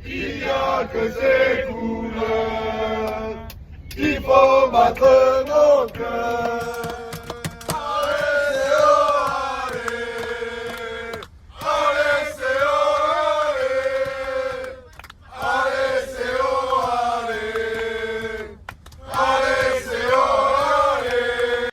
Il n'y a que ces couleurs qui font battre nos cœurs. Allez, allez, allez,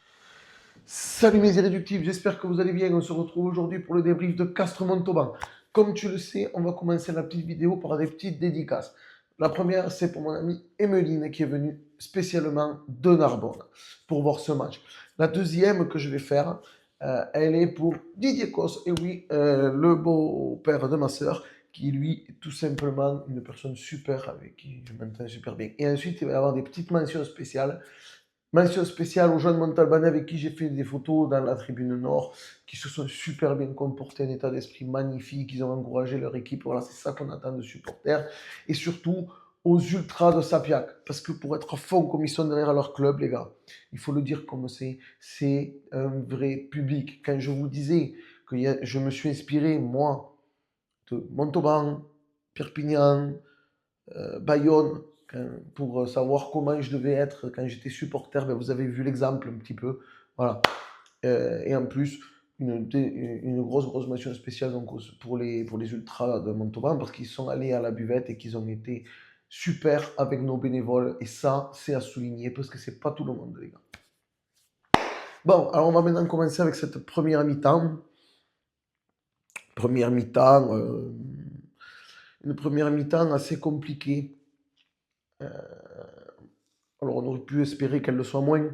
salut mes irréductibles, j'espère que vous allez bien. On se retrouve aujourd'hui pour le débrief de Castres-Montauban. Comme tu le sais, on va commencer la petite vidéo par des petites dédicaces. La première, c'est pour mon amie Emeline qui est venue spécialement de Narbonne pour voir ce match. La deuxième que je vais faire, elle est pour Didier Cos, et oui, le beau-père de ma sœur, qui lui est tout simplement une personne super avec qui je m'entends super bien. Et ensuite, il va y avoir des petites mentions spéciales. Mention spéciale aux jeunes Montalbanais avec qui j'ai fait des photos dans la tribune nord, qui se sont super bien comportés, un état d'esprit magnifique, ils ont encouragé leur équipe, voilà, c'est ça qu'on attend de supporters. Et surtout aux ultras de Sapiac, parce que pour être à fond comme ils sont derrière leur club, les gars, il faut le dire comme c'est un vrai public. Quand je vous disais que je me suis inspiré, moi, de Montauban, Perpignan, Bayonne, pour savoir comment je devais être quand j'étais supporter. Ben, vous avez vu l'exemple un petit peu. Voilà. Et en plus, une grosse mention spéciale donc, pour les ultras de Montauban parce qu'ils sont allés à la buvette et qu'ils ont été super avec nos bénévoles. Et ça, c'est à souligner parce que c'est pas tout le monde, les gars. Bon, alors on va maintenant commencer avec cette première mi-temps. Première mi-temps, une première mi-temps assez compliquée. Alors on aurait pu espérer qu'elle le soit moins,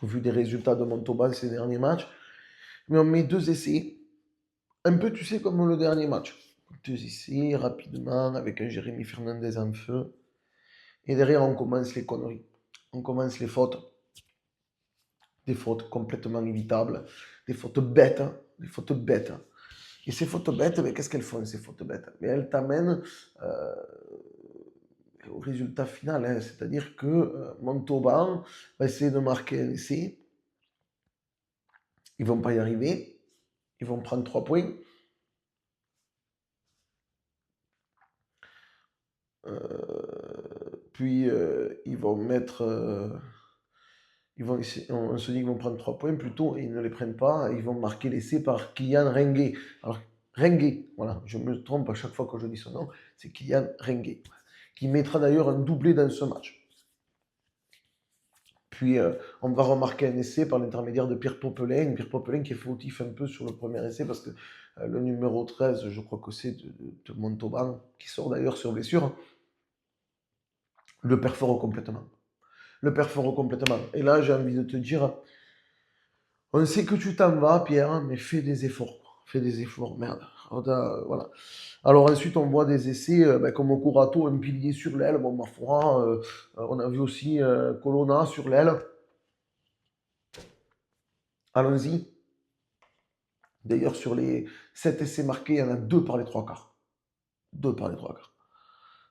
au vu des résultats de Montauban ces derniers matchs. Mais on met deux essais, un peu tu sais comme le dernier match. Deux essais rapidement avec un Jérémy Fernandez en feu. Et derrière on commence les conneries. On commence les fautes. Des fautes complètement évitables. Des fautes bêtes. Des fautes bêtes. Et ces fautes bêtes, mais qu'est-ce qu'elles font ces fautes bêtes? Mais elles t'amènent au résultat final. Hein. C'est-à-dire que Montauban va essayer de marquer un essai. Ils ne vont pas y arriver. Ils vont prendre 3 points. Puis ils vont mettre. On se dit qu'ils vont prendre 3 points plutôt, et ils ne les prennent pas. Ils vont marquer l'essai par Kylian Rengué. Alors, Rengué, voilà, je me trompe à chaque fois que je dis son nom, c'est Kylian Rengué, qui mettra d'ailleurs un doublé dans ce match. Puis on va remarquer un essai par l'intermédiaire de Pierre Popelin qui est fautif un peu sur le premier essai parce que le numéro 13, je crois que c'est de Montauban, qui sort d'ailleurs sur blessure, le perfore complètement. Et là, j'ai envie de te dire, on sait que tu t'en vas, Pierre, mais fais des efforts. Fais des efforts, merde. Voilà. Alors ensuite, on voit des essais comme au Curato, un pilier sur l'aile. Bon, ma foi, on a vu aussi Colonna sur l'aile. Allons-y. D'ailleurs, sur les 7 essais marqués, il y en a 2 par les 3 quarts. 2 par les 3 quarts.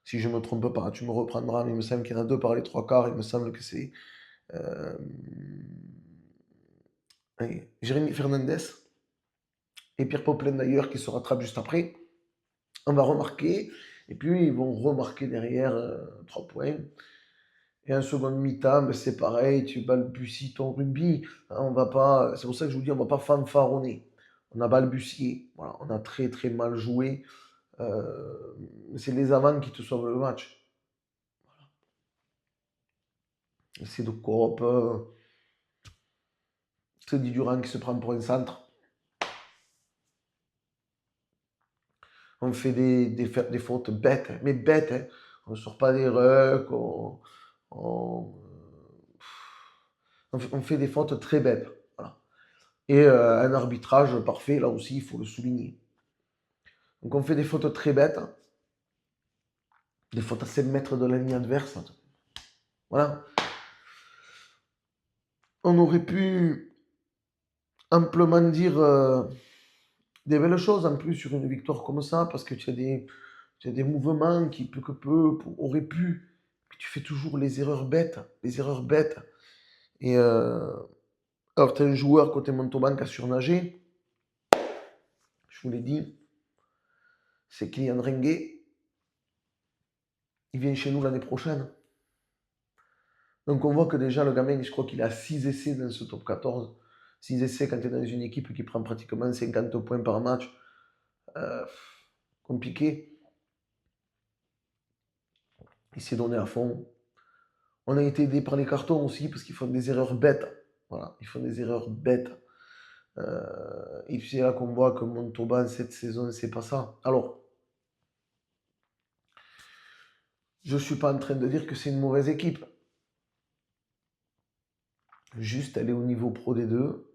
Si je ne me trompe pas, tu me reprendras, mais il me semble qu'il y en a 2 par les 3 quarts. Il me semble que c'est Jérémy Fernandez et Pierre Popelin d'ailleurs qui se rattrape juste après. On va remarquer, et puis ils vont remarquer derrière 3 points. Et en seconde mi-temps, ben c'est pareil, tu balbuties ton rugby. Hein, on va pas, c'est pour ça que je vous dis, on ne va pas fanfaronner. On a balbutié, voilà, on a très très mal joué. C'est les avants qui te sauvent le match. C'est de coop. C'est Di Durand qui se prend pour un centre. On fait des fautes bêtes, mais bêtes. Hein. On ne sort pas des rucks. On, on fait des fautes très bêtes. Voilà. Et un arbitrage parfait, là aussi, il faut le souligner. Donc on fait des fautes très bêtes. Des fautes à 7 mètres de la ligne adverse. Voilà. On aurait pu amplement dire des belles choses en plus sur une victoire comme ça, parce que tu as des mouvements qui, peu que peu, auraient pu, mais tu fais toujours les erreurs bêtes, Et alors, tu as un joueur côté Montauban qui a surnagé, je vous l'ai dit, c'est Kylian Rengué, il vient chez nous l'année prochaine. Donc on voit que déjà le gamin, je crois qu'il a 6 essais dans ce top 14. 6 essais quand tu es dans une équipe qui prend pratiquement 50 points par match. Euh, compliqué. Il s'est donné à fond. On a été aidé par les cartons aussi parce qu'ils font des erreurs bêtes. Voilà, ils font des erreurs bêtes. Et puis c'est là qu'on voit que Montauban cette saison, c'est pas ça. Alors, je suis pas en train de dire que c'est une mauvaise équipe. Juste, elle est au niveau pro des deux.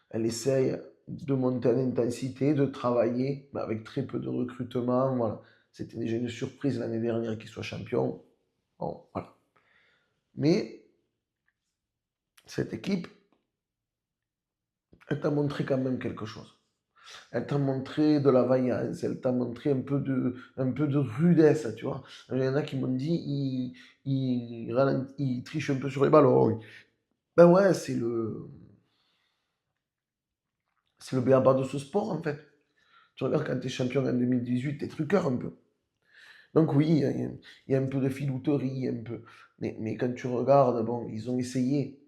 Elle essaye de monter en intensité, de travailler, mais avec très peu de recrutement. Voilà. C'était déjà une surprise l'année dernière qu'ils soient champions. Bon, voilà. Mais cette équipe, elle t'a montré quand même quelque chose. Elle t'a montré de la vaillance, elle t'a montré un peu de rudesse, tu vois. Il y en a qui m'ont dit, il triche un peu sur les ballons. Ben ouais, c'est le b.a.-ba de ce sport, en fait. Tu regardes quand tu es champion en 2018, t'es truqueur un peu. Donc oui, il y a un peu de filouterie, un peu. Mais quand tu regardes, bon, ils ont essayé.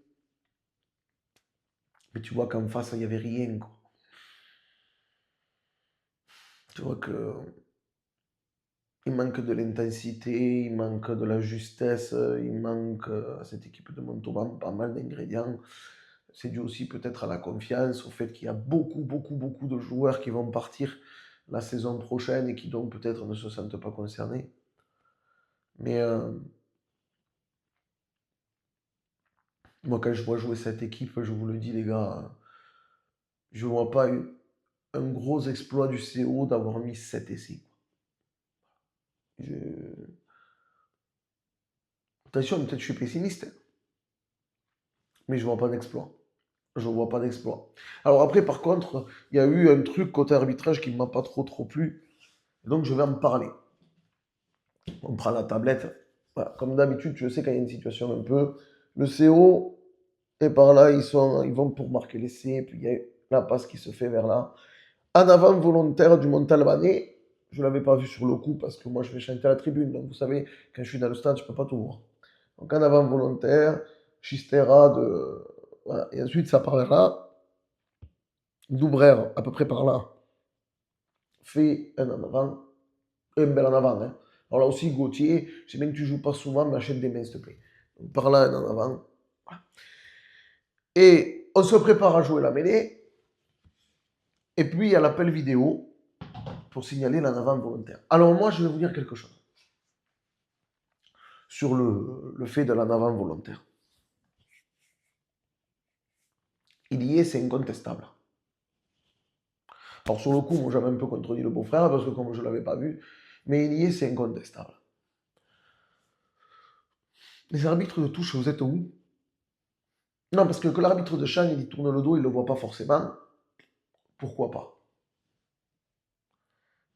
Mais tu vois qu'en face, il n'y avait rien, quoi. Tu vois que il manque de l'intensité, il manque de la justesse, il manque à cette équipe de Montauban pas mal d'ingrédients. C'est dû aussi peut-être à la confiance, au fait qu'il y a beaucoup, beaucoup, beaucoup de joueurs qui vont partir la saison prochaine et qui donc peut-être ne se sentent pas concernés. Mais moi, quand je vois jouer cette équipe, je vous le dis, les gars, je ne vois pas un gros exploit du CO d'avoir mis 7 essais. Je... Attention, peut-être que je suis pessimiste, mais je ne vois pas d'exploit. Je ne vois pas d'exploit. Alors après, par contre, il y a eu un truc côté arbitrage qui ne m'a pas trop plu. Donc je vais en parler. On prend la tablette. Voilà. Comme d'habitude, je sais quand il y a une situation un peu. Le CO est par là, ils vont pour marquer l'essai, puis il y a la passe qui se fait vers là. En avant volontaire du Montalbanais. Je ne l'avais pas vu sur le coup parce que moi je vais chanter à la tribune. Donc vous savez, quand je suis dans le stade, je ne peux pas tout voir. Donc en avant volontaire, Chistera de. Voilà. Et ensuite ça part vers là. Doubrère, à peu près par là, fait un en avant, un bel en avant. Hein. Alors là aussi, Gauthier, je sais bien que tu joues pas souvent, mais achète des mains, s'il te plaît. Donc, par là, un en avant. Voilà. Et on se prépare à jouer la mêlée. Et puis, il y a l'appel vidéo pour signaler l'en avant volontaire. Alors moi, je vais vous dire quelque chose sur le fait de l'en avant volontaire. Il y est, c'est incontestable. Alors sur le coup, moi j'avais un peu contredit le beau-frère parce que comme je ne l'avais pas vu, mais il y est, c'est incontestable. Les arbitres de touche, vous êtes où? Non, parce que l'arbitre de champ, il tourne le dos, il ne le voit pas forcément. Pourquoi pas?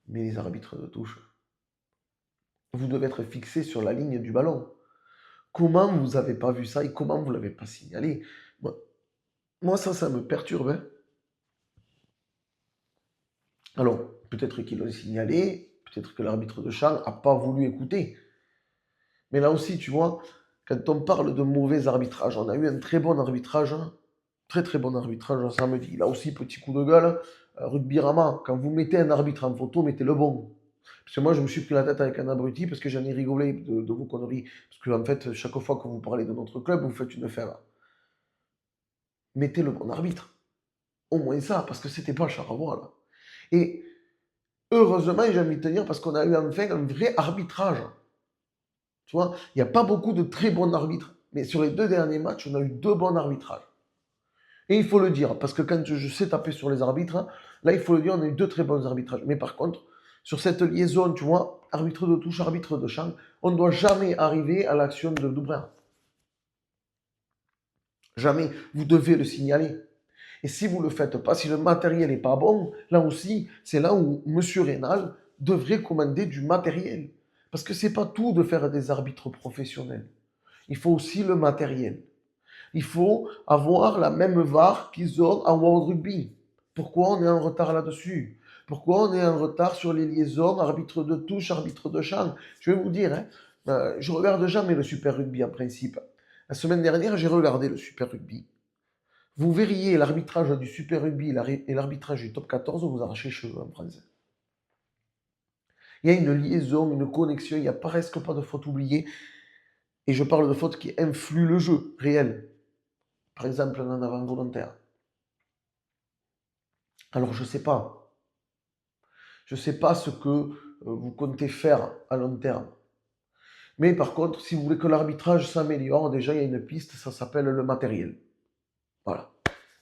Mais les arbitres de touche, vous devez être fixé sur la ligne du ballon. Comment vous n'avez pas vu ça et comment vous ne l'avez pas signalé? Moi, ça me perturbe. Hein. Alors, peut-être qu'ils l'ont signalé, peut-être que l'arbitre de champ n'a pas voulu écouter. Mais là aussi, tu vois, quand on parle de mauvais arbitrage, on a eu un très bon arbitrage, très très bon arbitrage samedi. Là aussi, petit coup de gueule, Rugby Rama, quand vous mettez un arbitre en photo, mettez le bon. Parce que moi, je me suis pris la tête avec un abruti parce que j'en ai rigolé de vos conneries. Parce que, en fait, chaque fois que vous parlez de notre club, vous faites une fève. Mettez le bon arbitre. Au moins ça, parce que c'était pas Charavois, là. Et heureusement, j'ai envie de te dire, parce qu'on a eu enfin un vrai arbitrage. Tu vois, il n'y a pas beaucoup de très bons arbitres. Mais sur les 2 derniers matchs, on a eu 2 bons arbitrages. Et il faut le dire, parce que quand je sais taper sur les arbitres, là, il faut le dire, on a eu 2 très bons arbitrages. Mais par contre, sur cette liaison, tu vois, arbitre de touche, arbitre de champ, on ne doit jamais arriver à l'action de Doubrin. Jamais. Vous devez le signaler. Et si vous ne le faites pas, si le matériel n'est pas bon, là aussi, c'est là où M. Rénal devrait commander du matériel. Parce que ce n'est pas tout de faire des arbitres professionnels. Il faut aussi le matériel. Il faut avoir la même VAR qu'ils ont en World Rugby. Pourquoi on est en retard là-dessus? Pourquoi on est en retard sur les liaisons, arbitre de touche, arbitre de champ? Je vais vous dire, hein, Je regarde jamais le Super Rugby en principe. La semaine dernière, j'ai regardé le Super Rugby. Vous verriez l'arbitrage du Super Rugby et l'arbitrage du Top 14, vous arrachez les cheveux en France. Il y a une liaison, une connexion, il n'y a presque pas de faute oubliée. Et je parle de fautes qui influent le jeu réel. Par exemple, un en avant volontaire. Alors je ne sais pas. Je ne sais pas ce que vous comptez faire à long terme. Mais par contre, si vous voulez que l'arbitrage s'améliore, déjà il y a une piste, ça s'appelle le matériel. Voilà.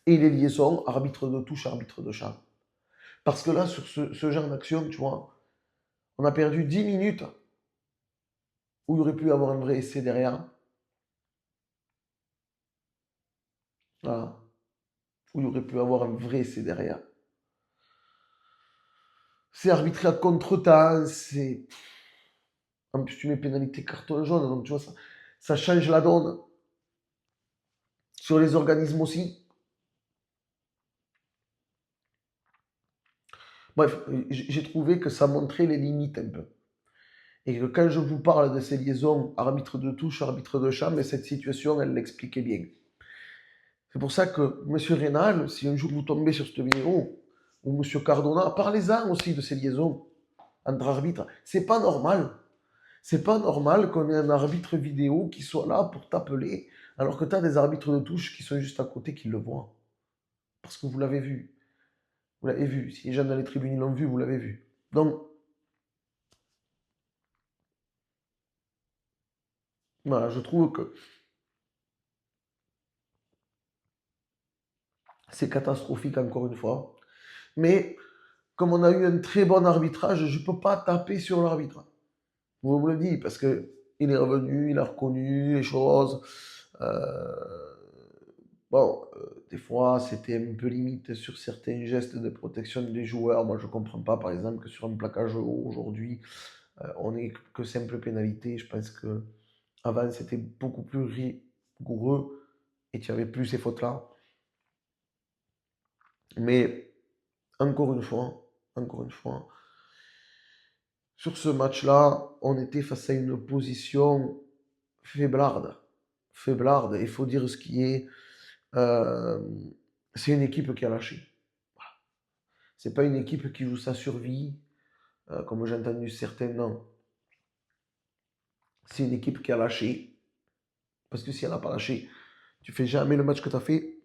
Et les liaisons, arbitre de touche, arbitre de champ. Parce que là, sur ce genre d'action, tu vois, on a perdu 10 minutes où il aurait pu y avoir un vrai essai derrière. Voilà. Où il aurait pu avoir un vrai essai derrière. C'est arbitré à contre-temps, c'est. En plus, tu mets pénalité carton jaune, donc tu vois, ça change la donne. Sur les organismes aussi. Bref, j'ai trouvé que ça montrait les limites un peu. Et que quand je vous parle de ces liaisons arbitre de touche, arbitre de champ, mais cette situation, elle l'expliquait bien. C'est pour ça que, Monsieur Rénal, si un jour vous tombez sur cette vidéo, ou Monsieur Cardona, parlez-en aussi de ces liaisons entre arbitres. C'est pas normal. C'est pas normal qu'on ait un arbitre vidéo qui soit là pour t'appeler, alors que tu as des arbitres de touche qui sont juste à côté qui le voient. Parce que vous l'avez vu. Vous l'avez vu. Si les gens dans les tribunes l'ont vu, vous l'avez vu. Donc, voilà, je trouve que c'est catastrophique encore une fois. Mais comme on a eu un très bon arbitrage, je ne peux pas taper sur l'arbitre. Je vous le dis, parce que il est revenu, il a reconnu les choses. Euh, Bon, des fois, c'était un peu limite sur certains gestes de protection des joueurs. Moi, je ne comprends pas, par exemple, que sur un plaquage haut, aujourd'hui, on n'est que simple pénalité. Je pense que avant c'était beaucoup plus rigoureux et tu n'avais plus ces fautes-là. Mais encore une fois, sur ce match-là, on était face à une position faiblarde. Faiblarde, il faut dire ce qui est. Euh, c'est une équipe qui a lâché. C'est pas une équipe qui joue sa survie, comme j'ai entendu certains, non. C'est une équipe qui a lâché. Parce que si elle n'a pas lâché, tu fais jamais le match que tu as fait.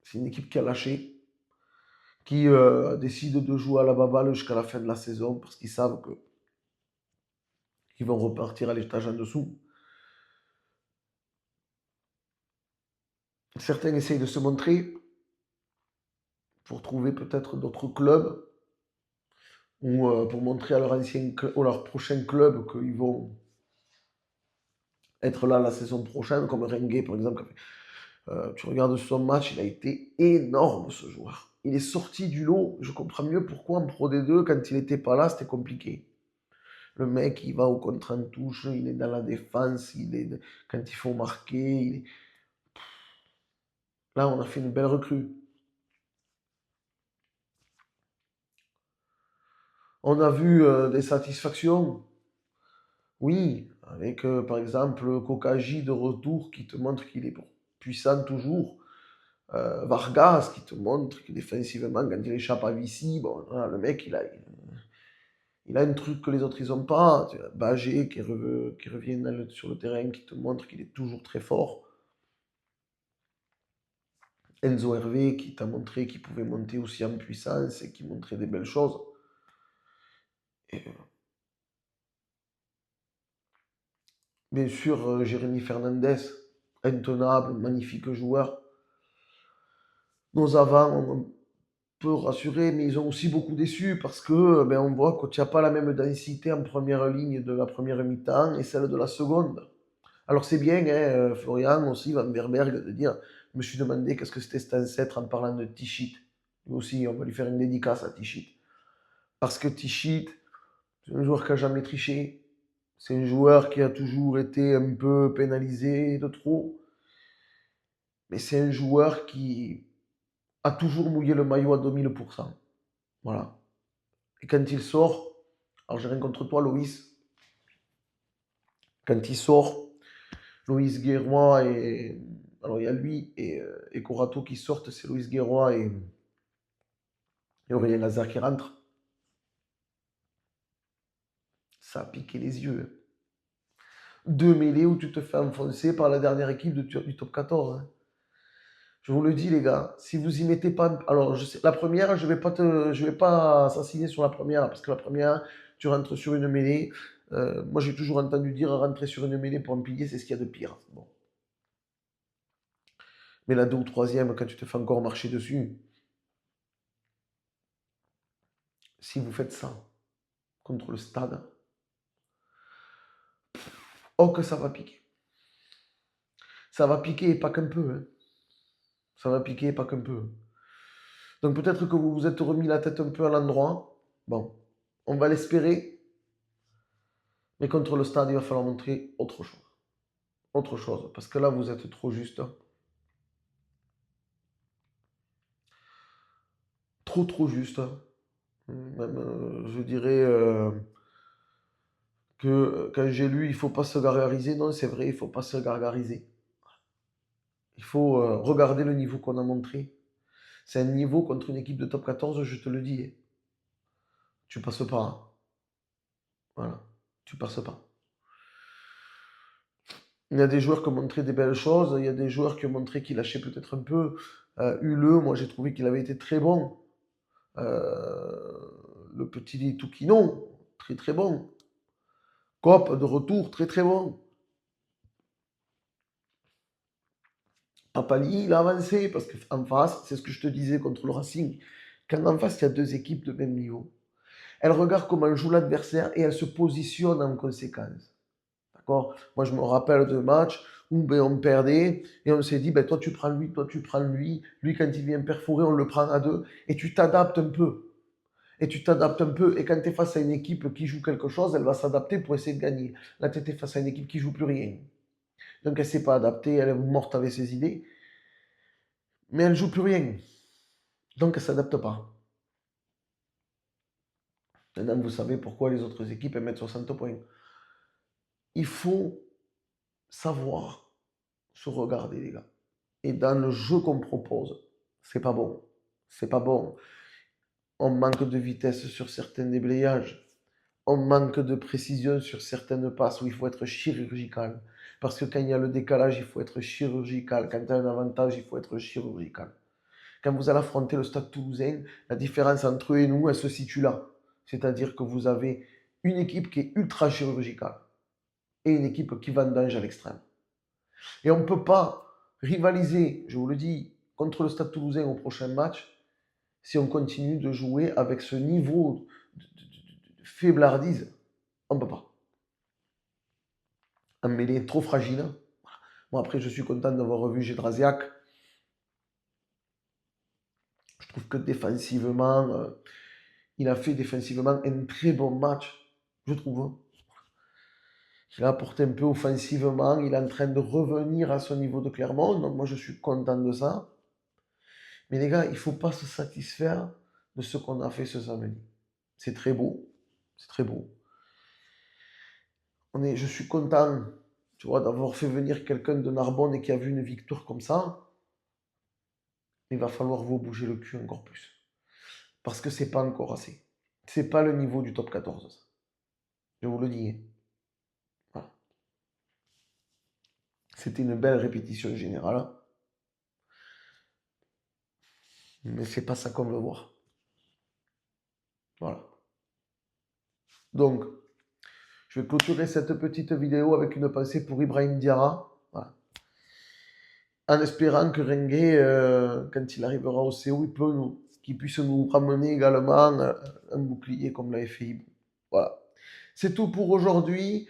C'est une équipe qui a lâché, qui décide de jouer à la baballe jusqu'à la fin de la saison parce qu'ils savent qu'ils vont repartir à l'étage en dessous. Certains essayent de se montrer pour trouver peut-être d'autres clubs ou pour montrer à leur ancien ou leur prochain club qu'ils vont être là la saison prochaine, comme Renguet par exemple. Tu regardes son match, il a été énorme ce joueur. Il est sorti du lot. Je comprends mieux pourquoi en Pro D2, quand il n'était pas là, c'était compliqué. Le mec, il va au contre en touche, il est dans la défense, quand il faut marquer. Là, on a fait une belle recrue. On a vu des satisfactions. Oui, avec par exemple Kokagi de retour qui te montre qu'il est puissant toujours. Vargas qui te montre que défensivement, quand il échappe à Vici, bon, voilà, le mec, il a un truc que les autres ils ont pas. Tu as Bagé qui revient sur le terrain, qui te montre qu'il est toujours très fort. Enzo Hervé qui t'a montré qu'il pouvait monter aussi en puissance et qui montrait des belles choses. Et, bien sûr, Jérémy Fernandez, intenable, magnifique joueur. Nos avants, on peut rassurer, mais ils ont aussi beaucoup déçu parce que ben, on voit que tu n'as pas la même densité en première ligne de la première mi-temps et celle de la seconde. Alors c'est bien, hein, Florian aussi, Van Verberg, de dire, je me suis demandé qu'est-ce que c'était cet ancêtre en parlant de Tichit. Lui aussi, on va lui faire une dédicace à Tichit. Parce que Tichit, c'est un joueur qui n'a jamais triché. C'est un joueur qui a toujours été un peu pénalisé de trop. Mais c'est un joueur qui a toujours mouillé le maillot à 2000%. Voilà. Et quand il sort, alors j'ai rien contre toi, Loïs, Quand il sort, Loïs Guérois et... Alors il y a lui et Corato qui sortent, c'est Loïs Guérois et Aurélien Lazare qui rentrent. Ça a piqué les yeux, hein. Deux mêlées où tu te fais enfoncer par la dernière équipe du top 14, hein. Je vous le dis, les gars, si vous y mettez pas. Alors, la première, je vais pas s'assigner sur la première, parce que la première, tu rentres sur une mêlée. Moi, j'ai toujours entendu dire rentrer sur une mêlée pour un pilier, c'est ce qu'il y a de pire. Bon. Mais la deux ou troisième, quand tu te fais encore marcher dessus, si vous faites ça contre le stade, oh que ça va piquer. Ça va piquer, et pas qu'un peu, hein. Ça va piquer, et pas qu'un peu. Donc peut-être que vous vous êtes remis la tête un peu à l'endroit. Bon, on va l'espérer. Mais contre le stade, il va falloir montrer autre chose. Autre chose. Parce que là, vous êtes trop juste. Trop juste. Même, je dirais que quand j'ai lu, il faut pas se gargariser. Non, c'est vrai, il faut pas se gargariser. Il faut regarder le niveau qu'on a montré. C'est un niveau contre une équipe de top 14, je te le dis, hein. Tu passes pas, hein. Voilà, tu passes pas. Il y a des joueurs qui ont montré des belles choses, il y a des joueurs qui ont montré qu'ils lâchaient peut-être un peu. Hule, moi j'ai trouvé qu'il avait été très bon. Le petit Toukino, très très bon. Cop de retour, très très bon. Papali, il a avancé parce qu'en face, c'est ce que je te disais contre le Racing, quand en face il y a deux équipes de même niveau, elles regardent comment joue l'adversaire et elles se positionnent en conséquence. D'accord? Moi, je me rappelle de matchs où ben, on perdait et on s'est dit, ben, toi tu prends lui, toi tu prends lui. Lui, quand il vient perforer, on le prend à deux. Et tu t'adaptes un peu. Et tu t'adaptes un peu. Et quand tu es face à une équipe qui joue quelque chose, elle va s'adapter pour essayer de gagner. Là, tu étais face à une équipe qui joue plus rien. Donc, elle ne s'est pas adaptée, elle est morte avec ses idées. Mais elle joue plus rien. Donc, elle ne s'adapte pas. Maintenant, vous savez pourquoi les autres équipes elles mettent 60 points. Il faut savoir se regarder, les gars. Et dans le jeu qu'on propose, c'est pas bon. C'est pas bon. On manque de vitesse sur certains déblayages. On manque de précision sur certaines passes où il faut être chirurgical. Parce que quand il y a le décalage, il faut être chirurgical. Quand tu as un avantage, il faut être chirurgical. Quand vous allez affronter le Stade Toulousain, la différence entre eux et nous, elle se situe là. C'est-à-dire que vous avez une équipe qui est ultra chirurgicale et une équipe qui vendange à l'extrême. Et on ne peut pas rivaliser, je vous le dis, contre le Stade Toulousain au prochain match si on continue de jouer avec ce niveau de faiblardise. On ne peut pas. Un mêlée trop fragile. Moi, après, je suis content d'avoir revu Gédrasiak. Je trouve que défensivement, il a fait défensivement un très bon match, je trouve. Il a apporté un peu offensivement. Il est en train de revenir à son niveau de Clermont. Donc, moi, je suis content de ça. Mais les gars, il ne faut pas se satisfaire de ce qu'on a fait ce samedi. C'est très beau. C'est très beau. Je suis content, tu vois, d'avoir fait venir quelqu'un de Narbonne et qui a vu une victoire comme ça. Il va falloir vous bouger le cul encore plus. Parce que c'est pas encore assez. C'est pas le niveau du top 14. Ça. Je vous le dis. Voilà. C'était une belle répétition générale. Mais c'est pas ça qu'on veut voir. Voilà. Donc, je vais clôturer cette petite vidéo avec une pensée pour Ibrahim Diarra. Voilà. En espérant que Rengué, quand il arrivera au CO, qu'il puisse nous ramener également un bouclier comme l'avait fait Ibou. Voilà. C'est tout pour aujourd'hui.